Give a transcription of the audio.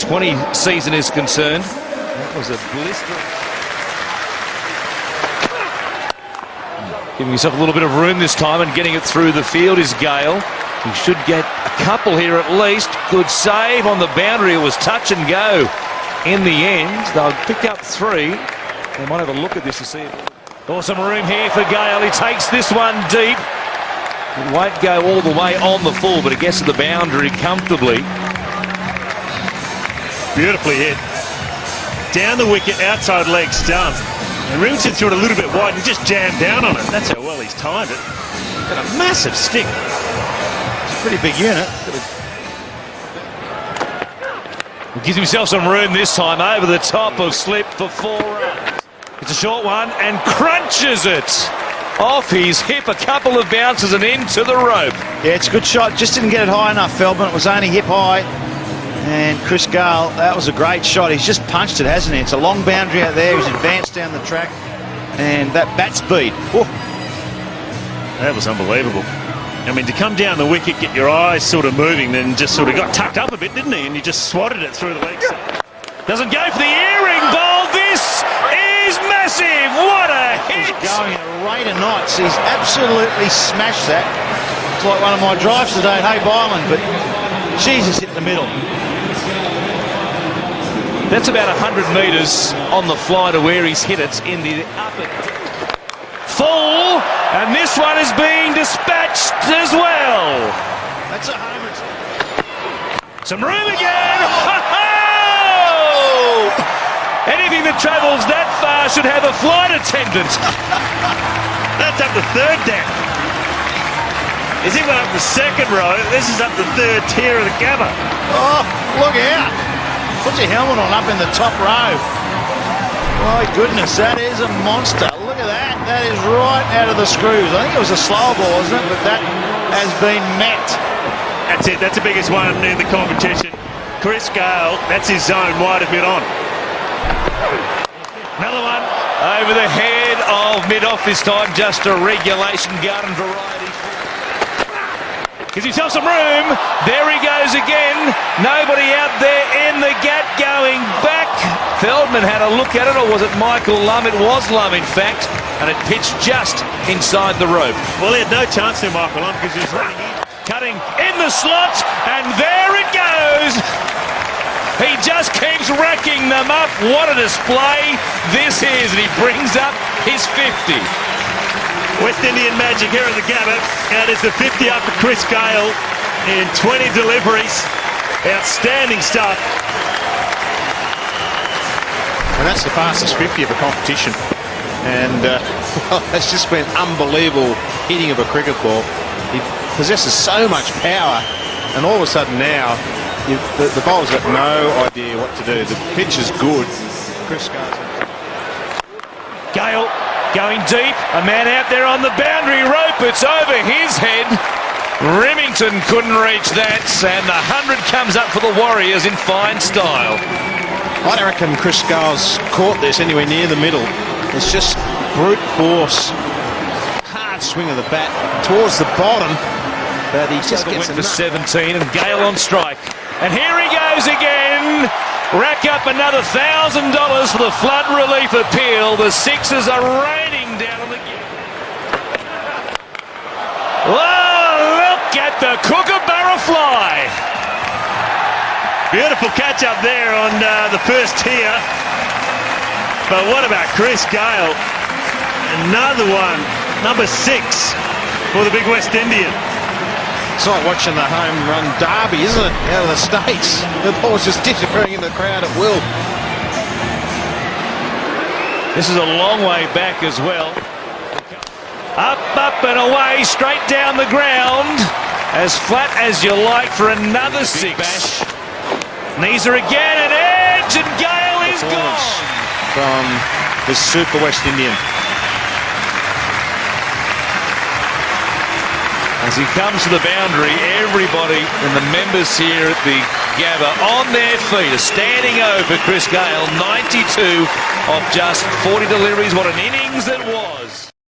T20 season is concerned. That was a blister. Giving himself a little bit of room this time and getting it through the field is Gayle. He should get a couple here at least. Good save on the boundary. It was touch and go in the end. They'll pick up 3. They might have a look at this to see if... Awesome room here for Gayle. He takes this one deep. It won't go all the way on the full, but it gets to the boundary comfortably. Beautifully hit. Down the wicket, outside leg stump. And Remington threw it a little bit wide and just jammed down on it. That's how well he's timed it. Got a massive stick. It's a pretty big unit. He gives himself some room this time over the top of slip for 4 runs. It's a short one and crunches it off his hip. A couple of bounces and into the rope. Yeah, it's a good shot. Just didn't get it high enough, Feldman. It was only hip high. And Chris Gayle, that was a great shot. He's just punched it, hasn't he? It's a long boundary out there. He's advanced down the track. And that bat speed. Oh. That was unbelievable. I mean, to come down the wicket, get your eyes sort of moving, then just sort of got tucked up a bit, didn't he? And you just swatted it through the legs. Doesn't go for the earring ball. This is massive. What a hit. He's going at a rate of knots. He's absolutely smashed that. It's like one of my drives today at Hay Byland, but Jesus hit the middle. That's about 100 metres on the fly to where he's hit it in the upper full, and this one is being dispatched as well. That's a homer. Some room again. Anything that travels that far should have a flight attendant. That's up the 3rd deck. Is he went up the 2nd row? This is up the 3rd tier of the Gabba. Oh, look out. Put your helmet on up in the top row. My goodness, that is a monster. Look at that. That is right out of the screws. I think it was a slow ball, isn't it? But that has been met. That's it. That's the biggest one in the competition. Chris Gayle, that's his zone, wide of mid-on. Another one over the head of mid-off this time. Just a regulation garden variety. Gives himself some room. There he goes again. Nobody out there in the gap going back. Feldman had a look at it, or was it Michael Lum? It was Lum, in fact, and it pitched just inside the rope. Well, he had no chance there, Michael Lum, because he was running in. Cutting in the slot, and there it goes. He just keeps racking them up. What a display this is, and he brings up his 50. West Indian magic here at the Gabba, and it's the 50 up for Chris Gayle in 20 deliveries. Outstanding stuff. And that's the fastest 50 of the competition. And well, that's just been unbelievable hitting of a cricket ball. He possesses so much power, and all of a sudden now, the bowler's got no idea what to do. The pitch is good. Chris Gayle going deep. A man out there on the boundary rope. It's over his head. Remington couldn't reach that, and the 100 comes up for the Warriors in fine style. I don't reckon Chris Gayle's caught this anywhere near the middle. It's just brute force. Hard swing of the bat towards the bottom, but he just gets for 17, and Gayle on strike. And here he goes again. Rack up another $1,000 for the flood relief appeal. The Sixers are raining down on the game. Oh, look at the kookaburra fly. Beautiful catch up there on the 1st tier. But what about Chris Gayle? Another one, number 6 for the big West Indian. It's like watching the home run derby, isn't it? Out of the States. The ball's just disappearing in the crowd at will. This is a long way back as well. Up, up and away, straight down the ground. As flat as you like for another 6. Bash. Knees are again, an edge, and Gayle is gone. From the Super West Indian. As he comes to the boundary, everybody and the members here at the Gabba on their feet are standing over Chris Gayle. 92 of just 40 deliveries. What an innings it was.